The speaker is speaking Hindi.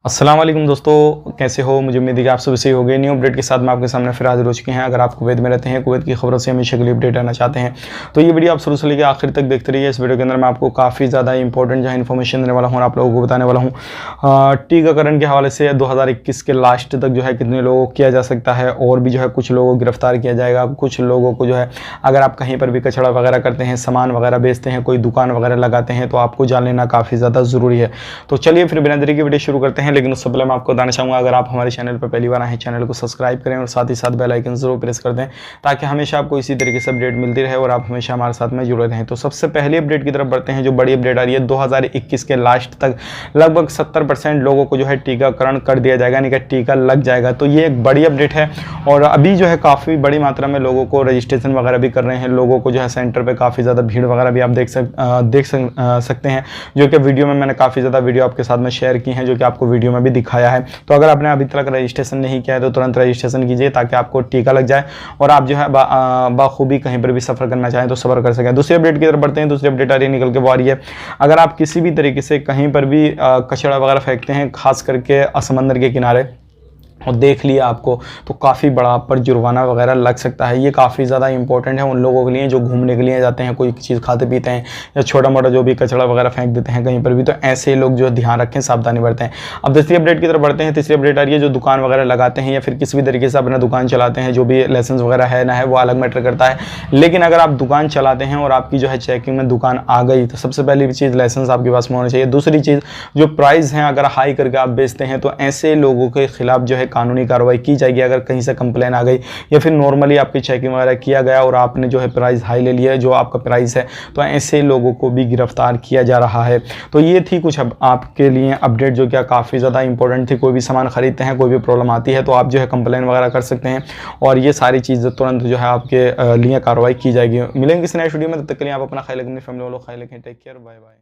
अस्सलाम वालेकुम दोस्तों, कैसे हो। मुझे उम्मीद है कि आप सब सही हो गए। न्यू अपडेट के साथ मैं आपके सामने फिर हाजिर हो चुके हैं। अगर आप कुवैत में रहते हैं, कुवैत की खबरों से हमेशा के लिए अपडेट रहना चाहते हैं तो ये वीडियो आप शुरू से लेकर आखिर तक देखते रहिए। इस वीडियो के अंदर मैं आपको काफ़ी ज़्यादा इंपॉर्टेंट जो है इन्फॉर्मेशन देने वाला हूँ और आप लोगों को बताने वाला हूँ टीकाकरण के हवाले से 2021 के लास्ट तक जो है कितने लोगों को किया जा सकता है, और भी जो है कुछ लोगों को गिरफ्तार किया जाएगा। कुछ लोगों को जो है अगर आप कहीं पर भी कचरा वगैरह करते हैं, सामान वगैरह बेचते हैं, कोई दुकान वगैरह लगाते हैं तो आपको जान लेना काफ़ी ज़्यादा ज़रूरी है। तो चलिए फिर बिना देरी की वीडियो शुरू करते हैं। लेकिन उससे पहले मैं आपको बताना चाहूँगा, अगर आप हमारे चैनल पर पहली बार आए हैं, चैनल को सब्सक्राइब करें और साथ ही साथ बेल आइकन जरूर प्रेस कर दें ताकि हमेशा आपको इसी तरीके से अपडेट मिलती रहे और आप हमेशा हमारे साथ में जुड़े रहें। तो सबसे पहली अपडेट की तरफ बढ़ते हैं। जो बड़ी अपडेट आ रही है, 2021 के लास्ट तक लगभग 70% लोगों को जो है टीकाकरण कर दिया जाएगा, यानी कि टीका लग जाएगा। तो ये एक बड़ी अपडेट है और अभी जो है काफ़ी बड़ी मात्रा में लोगों को रजिस्ट्रेशन वगैरह भी कर रहे हैं। लोगों को जो है सेंटर पर काफ़ी ज़्यादा भीड़ वगैरह भी आप देख सकते हैं, जो कि वीडियो में मैंने काफ़ी ज़्यादा वीडियो आपके साथ में शेयर की हैं, जो कि आपको वीडियो में भी दिखाया है। तो अगर आपने अभी तक रजिस्ट्रेशन नहीं किया है तो तुरंत रजिस्ट्रेशन कीजिए ताकि आपको टीका लग जाए और आप जो है बाखूबी कहीं पर भी सफ़र करना चाहें तो सफ़र कर सकें। दूसरी अपडेट की तरफ बढ़ते हैं। दूसरी अपडेट आ रही है, निकल के वो आ रही है, अगर आप किसी भी तरीके से कहीं पर भी कचरा वगैरह फेंकते हैं, खास करके समंदर के किनारे, और देख लिया आपको, तो काफ़ी बड़ा आप पर जुर्माना वगैरह लग सकता है। ये काफ़ी ज़्यादा इंपॉर्टेंट है उन लोगों के लिए जो घूमने के लिए जाते हैं, कोई चीज़ खाते पीते हैं या छोटा मोटा जो भी कचरा वगैरह फेंक देते हैं कहीं पर भी, तो ऐसे लोग जो ध्यान रखें, सावधानी बरतें। अब तीसरी अपडेट की तरफ बढ़ते हैं। तीसरी अपडेट आ रही है, जो दुकान वगैरह लगाते हैं या फिर किसी भी तरीके से अपना दुकान चलाते हैं, जो भी लाइसेंस वगैरह है ना है वो अलग मैटर करता है, लेकिन अगर आप दुकान चलाते हैं और आपकी जो है चेकिंग में दुकान आ गई तो सबसे पहली चीज़ लाइसेंस आपके पास में होना चाहिए। दूसरी चीज़, जो प्राइस हैं अगर हाई करके आप बेचते हैं तो ऐसे लोगों के खिलाफ जो है कानूनी कार्रवाई की जाएगी। अगर कहीं से कंप्लेन आ गई या फिर नॉर्मली आपकी चेकिंग वगैरह किया गया और आपने जो है प्राइस हाई ले लिया, जो आपका प्राइस है, तो ऐसे लोगों को भी गिरफ्तार किया जा रहा है। तो ये थी कुछ अब आपके लिए अपडेट जो क्या काफ़ी ज़्यादा इंपॉर्टेंट थी। कोई भी सामान खरीदते हैं, कोई भी प्रॉब्लम आती है तो आप जो है कंप्लेन वगैरह कर सकते हैं और ये सारी चीज़ें तुरंत जो है आपके लिए कार्रवाई की जाएगी। मिलेंगे किसी नेक्स्ट वीडियो में, तब तक के लिए आप अपना ख्याल रखें, अपनी फैमिली वालों ख्याल रखें। Take care, bye bye.